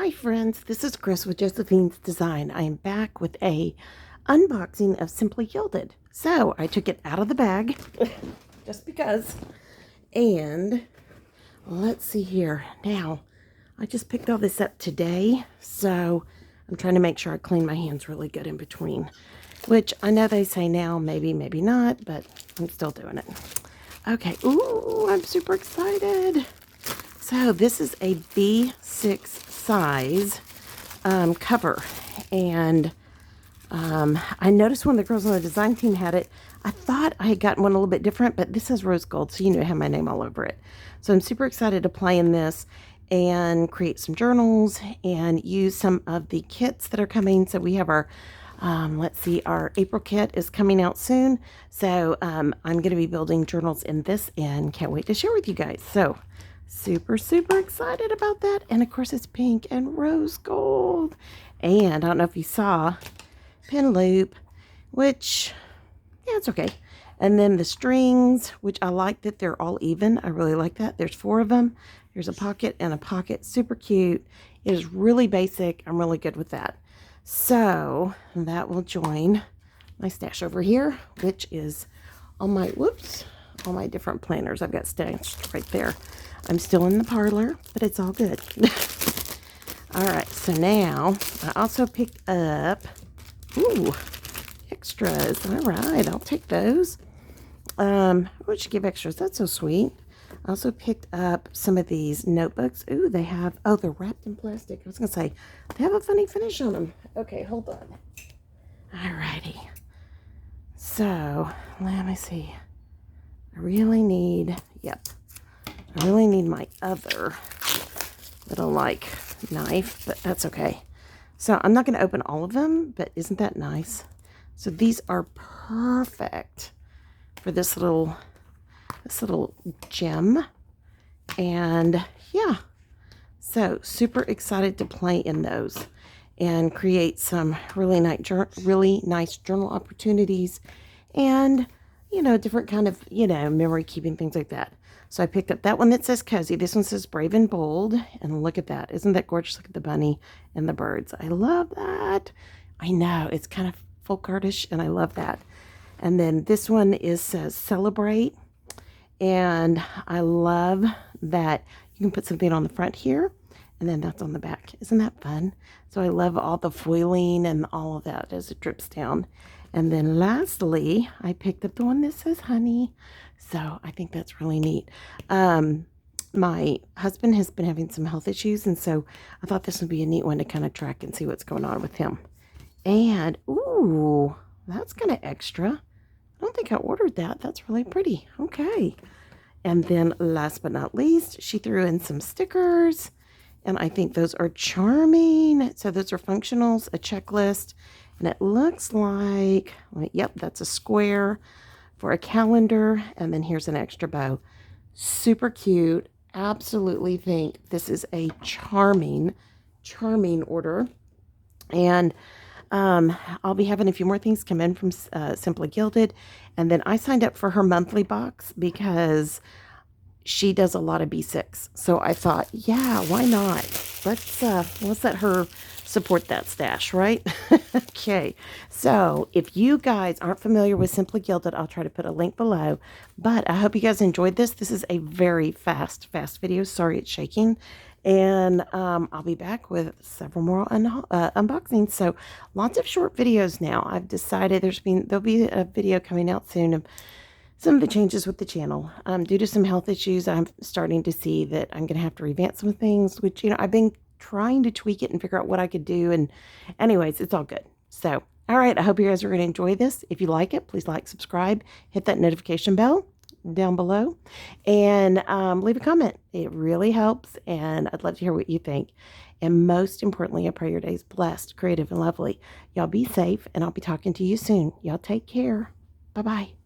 Hi friends, this is Chris with Josephine's Design. I am back with a unboxing of Simply Gilded. So I took it out of the bag just because, and let's see here. Now, I just picked all this up today, so I'm trying to make sure I clean my hands really good in between, which I know they say now, maybe, maybe not, but I'm still doing it. Okay, ooh, I'm super excited. So this is a B6 size cover, and I noticed when the girls on the design team had it, I thought I had gotten one a little bit different, but this is rose gold, so you know, it had my name all over it. So I'm super excited to play in this and create some journals and use some of the kits that are coming. So we have our let's see, our April kit is coming out soon. So I'm going to be building journals in this and can't wait to share with you guys. So super excited about that. And of course it's pink and rose gold. And I don't know if you saw, pin loop, which, yeah, it's okay. And then the strings, which I like that they're all even. I really like that. There's 4 of them. There's a pocket and a pocket. Super cute. It is really basic. I'm really good with that. So that will join my stash over here, which is all my, all my different planners I've got stashed right there. I'm still in the parlor, but it's all good. All right, so now I also picked up, extras. All right, I'll take those. Would you give extras? That's so sweet. I also picked up some of these notebooks. Ooh, they have, oh, they're wrapped in plastic. I was going to say, they have a funny finish on them. Okay, hold on. All righty. So, let me see. I really need, I really need my other little, like, knife, but that's okay. So, I'm not going to open all of them, but isn't that nice? So, these are perfect for this little gem. And yeah, so super excited to play in those and create some really nice journal opportunities and, you know, different kind of, you know, memory keeping, things like that. So I picked up that one that says cozy. This one says brave and bold, and look at that. Isn't that gorgeous? Look at the bunny and the birds. I love that. I know, it's kind of folk artish, and I love that. And then this one says celebrate. And I love that you can put something on the front here, and then that's on the back. Isn't that fun? So I love all the foiling and all of that as it drips down. And then lastly, I picked up the one that says honey. So I think that's really neat. My husband has been having some health issues, and so I thought this would be a neat one to kind of track and see what's going on with him. And, ooh, that's kind of extra. I don't think I ordered that. That's really pretty. Okay. And then last but not least, she threw in some stickers. And I think those are charming. So those are functionals, a checklist. And it looks like, yep, that's a square for a calendar. And then here's an extra bow. Super cute. Absolutely think this is a charming order. And I'll be having a few more things come in from Simply Gilded. And then I signed up for her monthly box because she does a lot of B6. So I thought, yeah, why not? Let's let her support that stash, right? Okay. So if you guys aren't familiar with Simply Gilded, I'll try to put a link below. But I hope you guys enjoyed this. This is a very fast video. Sorry, it's shaking. And I'll be back with several more unboxings. So lots of short videos now. I've decided there'll be a video coming out soon of some of the changes with the channel. Due to some health issues, I'm starting to see that I'm going to have to revamp some things, which, you know, I've been trying to tweak it and figure out what I could do. And anyways, it's all good. So, all right, I hope you guys are going to enjoy this. If you like it, please like, subscribe, hit that notification bell down below, and leave a comment. It really helps, and I'd love to hear what you think. And most importantly, I pray your day's blessed, creative, and lovely. Y'all be safe, and I'll be talking to you soon. Y'all take care. Bye-bye.